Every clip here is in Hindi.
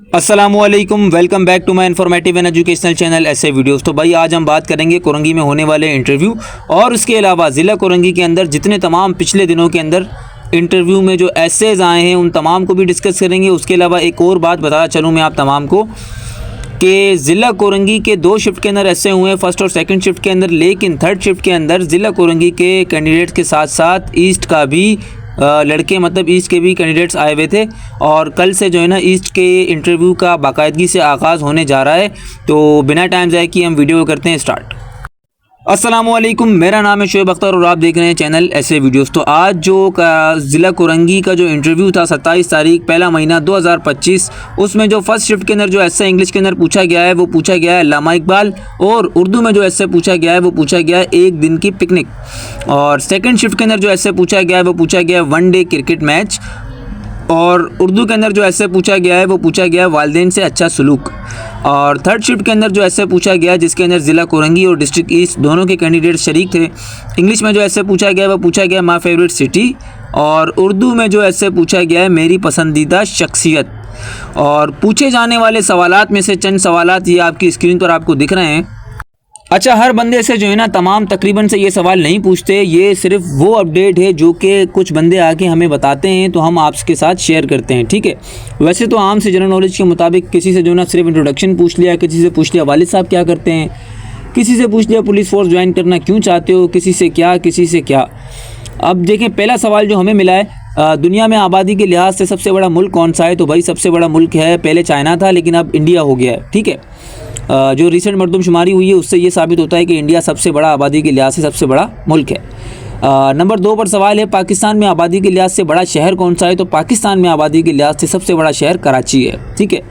अस्सलामुअलैकुम, welcome back to my informative and educational channel ऐसे वीडियोस। तो भाई आज हम बात करेंगे कोरंगी में होने वाले इंटरव्यू और उसके अलावा ज़िला कोरंगी के अंदर जितने तमाम पिछले दिनों के अंदर इंटरव्यू में जो एसेज आए हैं उन तमाम को भी डिस्कस करेंगे। उसके अलावा एक और बात बताना चलूँ मैं आप तमाम को कि ज़िला कोरंगी के 2 शिफ्ट के अंदर ऐसे हुए हैं, फर्स्ट और सेकंड शिफ्ट के अंदर, लेकिन थर्ड शिफ्ट के अंदर ज़िला कोरंगी के कैंडिडेट्स के साथ साथ ईस्ट का भी लड़के मतलब ईस्ट के भी कैंडिडेट्स आए हुए थे। और कल से जो है ना ईस्ट के इंटरव्यू का बाकायदगी से आगाज़ होने जा रहा है। तो बिना टाइम ज़ाय किए हम वीडियो करते हैं स्टार्ट। अस्सलामुअलैकुम, मेरा नाम है शोएब अख्तर और आप देख रहे हैं चैनल ऐसे वीडियोस। तो आज जो ज़िला कोरंगी का जो इंटरव्यू था 27 तारीख पहला महीना 2025, उसमें जो फर्स्ट शिफ्ट के अंदर जो ऐसे इंग्लिश के अंदर पूछा गया है वो पूछा गया है अल्लामा इकबाल, और उर्दू में जो ऐसे पूछा गया है वो पूछा गया है एक दिन की पिकनिक। और सेकेंड शिफ्ट के अंदर जो ऐसे पूछा गया है वो पूछा गया है वन डे क्रिकेट मैच। और उर्दू के अंदर जो ऐसे पूछा गया है वो पूछा गया है वालिदैन से अच्छा सलूक। और थर्ड शिफ्ट के अंदर जो ऐसे पूछा गया है जिसके अंदर ज़िला कोरंगी और डिस्ट्रिक्ट ईस्ट दोनों के कैंडिडेट शरीक थे। इंग्लिश में जो ऐसे पूछा गया है वो पूछा गया है माई फेवरेट सिटी, और उर्दू में जो ऐसे पूछा गया है मेरी पसंदीदा शख्सियत। और पूछे जाने वाले सवालात में से चंद सवालात ये आपकी स्क्रीन पर आपको दिख रहे हैं। अच्छा, हर बंदे से जो है ना तमाम तकरीबन से ये सवाल नहीं पूछते, ये सिर्फ वो अपडेट है जो कि कुछ बंदे आके हमें बताते हैं तो हम आपके साथ शेयर करते हैं, ठीक है। वैसे तो आम से जनरल नॉलेज के मुताबिक किसी से जो ना सिर्फ इंट्रोडक्शन पूछ लिया, किसी से पूछ लिया वालिद साहब क्या करते हैं, किसी से पूछ लिया पुलिस फोर्स ज्वाइन करना क्यों चाहते हो, किसी से क्या। अब देखें, पहला सवाल जो हमें मिला है दुनिया में आबादी के लिहाज से सबसे बड़ा मुल्क कौन सा है। तो भाई सबसे बड़ा मुल्क है, पहले चाइना था लेकिन अब इंडिया हो गया है, ठीक है। जो रिसेंट मरदमशुमारी हुई है उससे ये साबित होता है कि इंडिया सबसे बड़ा आबादी के लिहाज से सबसे बड़ा मुल्क है। नंबर 2 पर सवाल है पाकिस्तान में आबादी के लिहाज से बड़ा शहर कौन सा है। तो पाकिस्तान में आबादी के लिहाज से सबसे बड़ा शहर कराची है, ठीक है।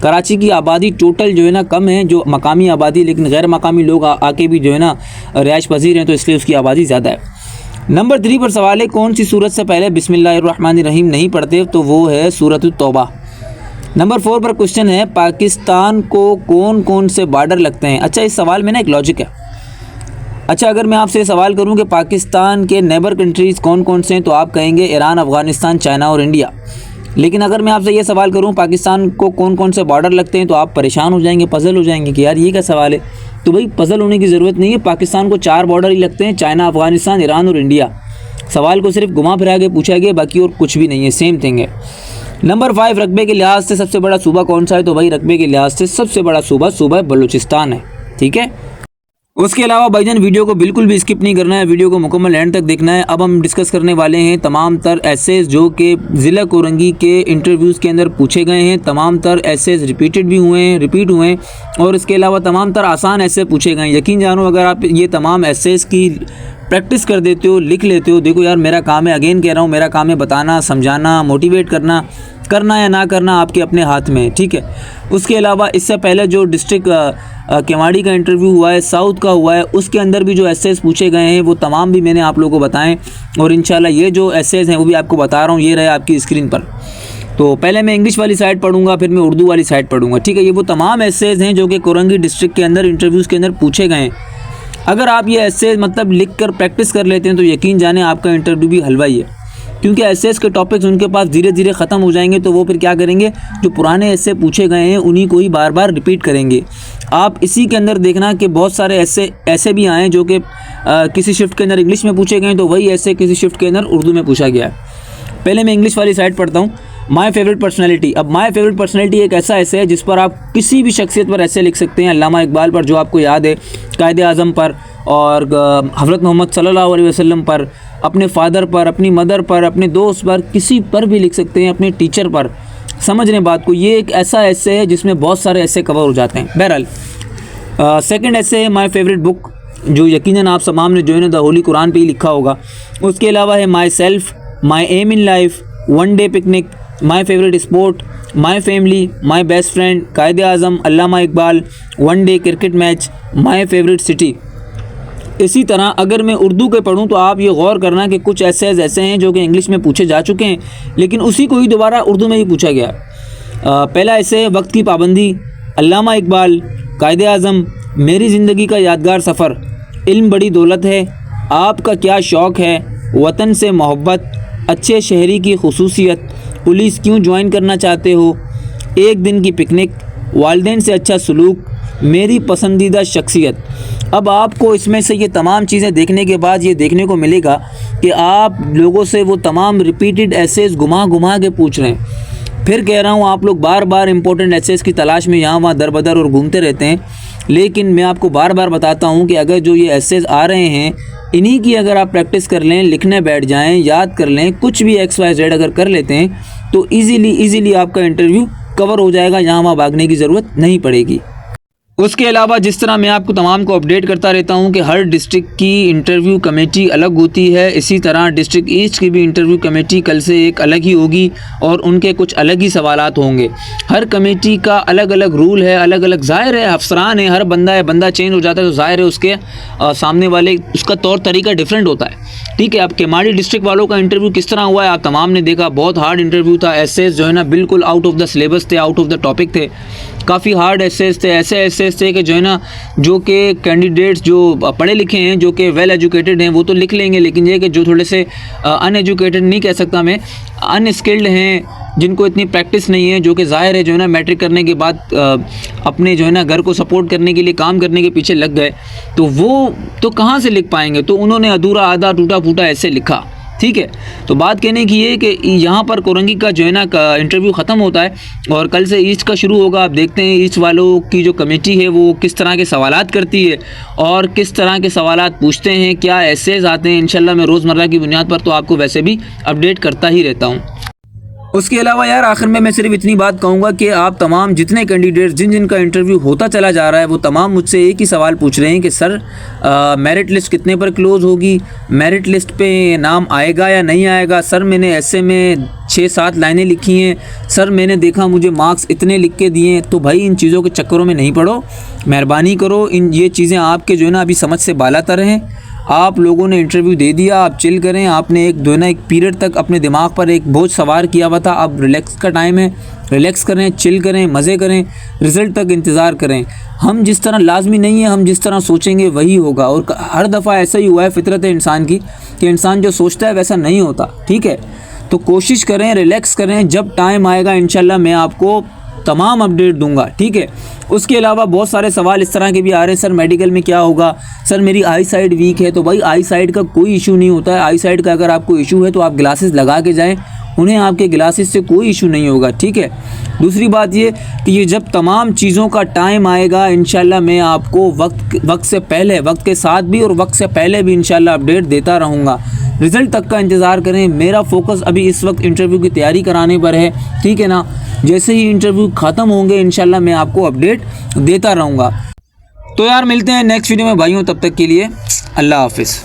कराची की आबादी टोटल जो है ना कम है, जो मकामी आबादी, लेकिन गैर मकामी लोग आके भी जो है ना रिहाइश पजीर हैं तो इसलिए उसकी आबादी ज़्यादा है। नंबर 3 पर सवाल है कौन सी सूरत से पहले बिस्मिल्लाहिर्रहमानिर्रहीम नहीं पढ़ते। तो वो है सूरत तौबा। नंबर 4 पर क्वेश्चन है पाकिस्तान को कौन कौन से बॉर्डर लगते हैं। अच्छा, इस सवाल में ना एक लॉजिक है। अच्छा, अगर मैं आपसे सवाल करूं कि पाकिस्तान के नेबर कंट्रीज़ कौन कौन से हैं तो आप कहेंगे ईरान, अफ़गानिस्तान, चाइना और इंडिया। लेकिन अगर मैं आपसे ये सवाल करूं पाकिस्तान को कौन कौन से बॉर्डर लगते हैं तो आप परेशान हो जाएंगे, पज़ल हो जाएंगे कि यार ये क्या सवाल है। तो भाई पज़ल होने की ज़रूरत नहीं है, पाकिस्तान को 4 बॉर्डर ही लगते हैं, चाइना, अफ़गानिस्तान, ईरान और इंडिया। सवाल को सिर्फ घुमा फिरा के पूछा गया, बाकी और कुछ भी नहीं है, सेम थिंग है। नंबर 5 रकबे के लिहाज से सबसे बड़ा सूबा कौन सा है। तो भाई रकबे के लिहाज से सबसे बड़ा सूबा बलूचिस्तान है, ठीक है। उसके अलावा भाईजान वीडियो को बिल्कुल भी स्किप नहीं करना है, वीडियो को मुकम्मल एंड तक देखना है। अब हम डिस्कस करने वाले हैं तमाम तर एसेज जो कि ज़िला कोरंगी के इंटरव्यूज़ के अंदर पूछे गए हैं। तमाम तर एसेज रिपीट हुए हैं और इसके अलावा तमाम तर आसान ऐसे पूछे गए हैं। यकीन जानो अगर आप ये तमाम एसेज की प्रैक्टिस कर देते हो, लिख लेते हो, देखो यार मेरा काम है, अगेन कह रहा हूँ, मेरा काम है बताना, समझाना, मोटिवेट करना या ना करना आपके अपने हाथ में है, ठीक है। उसके अलावा इससे पहले जो डिस्ट्रिक्ट केवाड़ी का इंटरव्यू हुआ है, साउथ का हुआ है, उसके अंदर भी जो एसेज पूछे गए हैं वो तमाम भी मैंने आप लोगों को बताएं। और इंशाल्लाह ये जो एसेज हैं वो भी आपको बता रहा हूँ, ये रहे आपकी स्क्रीन पर। तो पहले मैं इंग्लिश वाली साइड पढ़ूंगा, फिर मैं उर्दू वाली साइड पढ़ूंगा, ठीक है। ये वो तमाम एसेज हैं जो कि कोरंगी डिस्ट्रिक्ट के अंदर इंटरव्यूज़ के अंदर पूछे गए हैं। अगर आप ये एसेज मतलब लिख कर प्रैक्टिस कर लेते हैं तो यकीन जाने आपका इंटरव्यू भी हलवा ही है, क्योंकि एसेज के टॉपिक्स उनके पास धीरे धीरे ख़त्म हो जाएंगे। तो वो फिर क्या करेंगे, जो पुराने एसे पूछे गए हैं उन्हीं को ही बार बार रिपीट करेंगे। आप इसी के अंदर देखना कि बहुत सारे ऐसे भी आए जो कि किसी शिफ्ट के अंदर इंग्लिश में पूछे गए, तो वही ऐसे किसी शिफ्ट के अंदर उर्दू में पूछा गया है। पहले मैं इंग्लिश वाली साइड पढ़ता हूँ। My favourite personality. अब माई फेवरेट पर्सनैलिटी एक ऐसा ऐसे है जिस पर आप किसी भी शख्सियत पर ऐसे लिख सकते हैं। अल्लामा इकबाल पर जो आपको याद है, कायदे आज़म पर, और हज़रत मोहम्मद सल्लल्लाहु अलैहि वसल्लम पर, अपने फादर पर, अपनी मदर पर, अपने दोस्त पर, किसी पर भी लिख सकते हैं, अपने टीचर पर। समझ लें बात को, ये एक ऐसा ऐसे है जिसमें बहुत सारे ऐसे कवर हो जाते हैं। बहरहाल सेकंड ऐसे है माई फेवरेट बुक, जो यकीनन आप तमाम ने जो है ना द होली कुरान पे ही लिखा होगा। उसके अलावा है myself, my aim in life, one day picnic, my favourite sport, my family, my best friend, Quaid-e Azam, Allama Iqbal, one day cricket match, my favourite city. इसी तरह अगर मैं उर्दू के पढ़ूँ तो आप ये गौर करना कि कुछ ऐसे हैं जो कि इंग्लिश में पूछे जा चुके हैं, लेकिन उसी को ही दोबारा उर्दू में ही पूछा गया। पहला ऐसे वक्त की पाबंदी, अल्लामा इकबाल, कायदे आज़म, मेरी ज़िंदगी का यादगार सफ़र, इल्म बड़ी दौलत है, आपका क्या शौक़ है, वतन से मोहब्बत, अच्छे शहरी की खुसूसियत, पुलिस क्यों ज्वाइन करना चाहते हो, एक दिन की पिकनिक, वालिदैन से अच्छा सलूक, मेरी पसंदीदा शख्सियत। अब आपको इसमें से ये तमाम चीज़ें देखने के बाद ये देखने को मिलेगा कि आप लोगों से वो तमाम रिपीटेड एसेस घुमा घुमा के पूछ रहे हैं। फिर कह रहा हूँ, आप लोग बार बार इंपॉर्टेंट एसेस की तलाश में यहाँ वहाँ दर बदर और घूमते रहते हैं, लेकिन मैं आपको बार बार बताता हूँ कि अगर जो ये एसेस आ रहे हैं इन्हीं की अगर आप प्रैक्टिस कर लें, लिखने बैठ जाएं, याद कर लें, कुछ भी XYZ अगर कर लेते हैं तो ईज़िली आपका इंटरव्यू कवर हो जाएगा, यहाँ वहाँ भागने की ज़रूरत नहीं पड़ेगी। उसके अलावा जिस तरह मैं आपको तमाम को अपडेट करता रहता हूं कि हर डिस्ट्रिक्ट की इंटरव्यू कमेटी अलग होती है, इसी तरह डिस्ट्रिक्ट ईस्ट की भी इंटरव्यू कमेटी कल से एक अलग ही होगी और उनके कुछ अलग ही सवालात होंगे। हर कमेटी का अलग अलग रूल है, अलग अलग, ज़ाहिर है अफसरान है, हर बंदा चेंज हो जाता है तो ज़ाहिर है उसके सामने वाले उसका तौर तरीका डिफरेंट होता है। ठीक है, अब केमाड़ी डिस्ट्रिक्ट वालों का इंटरव्यू किस तरह हुआ है आप तमाम ने देखा, बहुत हार्ड इंटरव्यू था। एसेस जो है ना बिल्कुल आउट ऑफ द सिलेबस थे, आउट ऑफ द टॉपिक थे, काफ़ी हार्ड एसेस थे, ऐसे एसेस थे कि जो है ना जो कि कैंडिडेट्स जो पढ़े लिखे हैं, जो कि वेल एजुकेटेड हैं वो तो लिख लेंगे, लेकिन ये कि जो थोड़े से अनएजुकेटेड नहीं कह सकता मैं, अनस्किल्ड हैं, जिनको इतनी प्रैक्टिस नहीं है, जो कि ज़ाहिर है जो है ना मैट्रिक करने के बाद अपने जो है ना घर को सपोर्ट करने के लिए काम करने के पीछे लग गए, तो वो तो कहाँ से लिख पाएंगे, तो उन्होंने अधूरा आधा टूटा फूटा ऐसे लिखा। ठीक है, तो बात कहने की ये कि यहाँ पर कोरंगी का जो है ना इंटरव्यू ख़त्म होता है और कल से ईस्ट का शुरू होगा। आप देखते हैं ईस्ट वालों की जो कमेटी है वो किस तरह के सवालात करती है और किस तरह के सवालात पूछते हैं, क्या एसेज आते हैं। इंशाल्लाह मैं रोज़मर्रा की बुनियाद पर तो आपको वैसे भी अपडेट करता ही रहता हूँ। उसके अलावा यार आखिर में मैं सिर्फ इतनी बात कहूँगा कि आप तमाम जितने कैंडिडेट्स जिनका इंटरव्यू होता चला जा रहा है वो तमाम मुझसे एक ही सवाल पूछ रहे हैं कि सर मेरिट लिस्ट कितने पर क्लोज़ होगी, मेरिट लिस्ट पे नाम आएगा या नहीं आएगा। सर मैंने ऐसे में 6-7 लाइनें लिखी हैं, सर मैंने देखा मुझे मार्क्स इतने लिख के दिए हैं। तो भाई इन चीज़ों के चक्करों में नहीं पड़ो, मेहरबानी करो, ये चीज़ें आपके जो है ना अभी समझ से बालातर हैं। आप लोगों ने इंटरव्यू दे दिया, आप चिल करें। आपने एक पीरियड तक अपने दिमाग पर एक बोझ सवार किया हुआ था, अब रिलैक्स का टाइम है, रिलैक्स करें, चिल करें, मज़े करें, रिज़ल्ट तक इंतज़ार करें। हम जिस तरह लाजमी नहीं है, हम जिस तरह सोचेंगे वही होगा और हर दफ़ा ऐसा ही हुआ है फितरत है इंसान की कि इंसान जो सोचता है वैसा नहीं होता। ठीक है, तो कोशिश करें, रिलैक्स करें, जब टाइम आएगा इंशाल्लाह मैं आपको तमाम अपडेट दूंगा। ठीक है, उसके अलावा बहुत सारे सवाल इस तरह के भी आ रहे हैं, सर मेडिकल में क्या होगा, सर मेरी आई साइड वीक है। तो भाई आई साइड का कोई इशू नहीं होता है। आई साइड का अगर आपको इशू है तो आप ग्लासेस लगा के जाएं, उन्हें आपके ग्लासेस से कोई इशू नहीं होगा। ठीक है, दूसरी बात ये कि ये जब तमाम चीज़ों का टाइम आएगा इंशाल्लाह मैं आपको वक्त से पहले, वक्त के साथ भी और वक्त से पहले भी इंशाल्लाह अपडेट देता रहूँगा। रिज़ल्ट तक का इंतज़ार करें। मेरा फोकस अभी इस वक्त इंटरव्यू की तैयारी कराने पर है। ठीक है ना, जैसे ही इंटरव्यू ख़त्म होंगे इंशाल्लाह मैं आपको अपडेट देता रहूँगा। तो यार मिलते हैं नेक्स्ट वीडियो में भाइयों, तब तक के लिए अल्लाह हाफिज़।